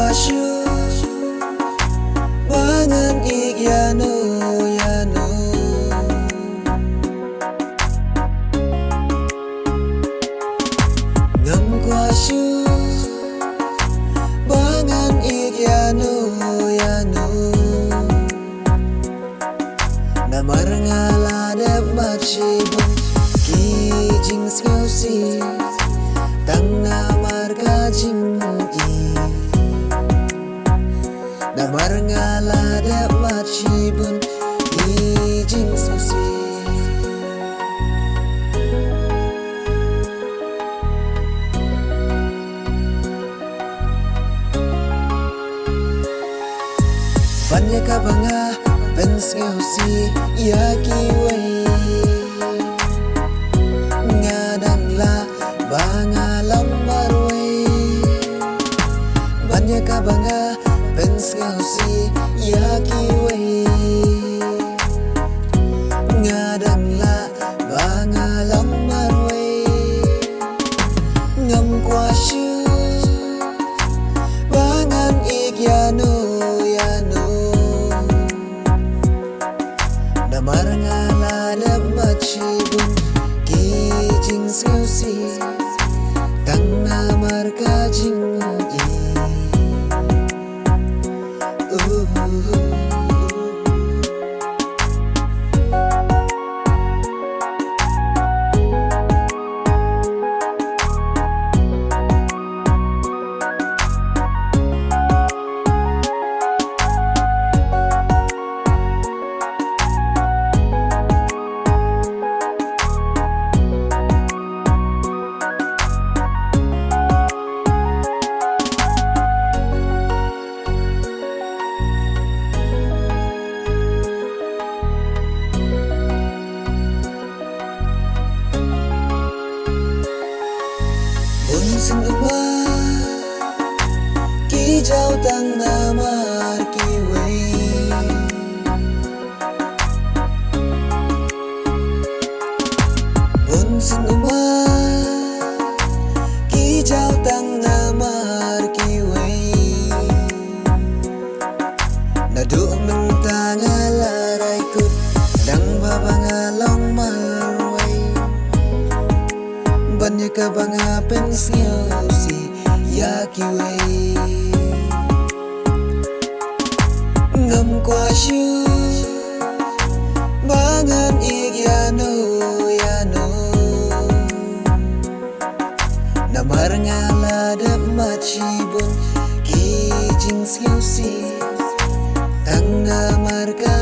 kwasyu bangan ik yano yano ngam kwasyu bangan ik yano yano namar ngalada machibun kijing skeusi tang namar kajing namar ngalada machibun kijing skeusi Banya ka banga pens ngeusi yaki wei ngadang la banga lambar wei Banya ka banga pens ngeusi yaki wei ngadang la banga lambar wei ngam kwasyu bangan ik yano yano namar ngalada machibun kijing skeusi tang namar kajing Bunsin uma kijau tang namar kiwei Bunsin uma kijau tang namar kiwei nadu mentang alarai kut dang babangalong marwai Banya ka banga pens ngeusi yaki wei ngam kwasyu bangan ik yano yano namar ngalada machibun kijing skeusi tang namar ka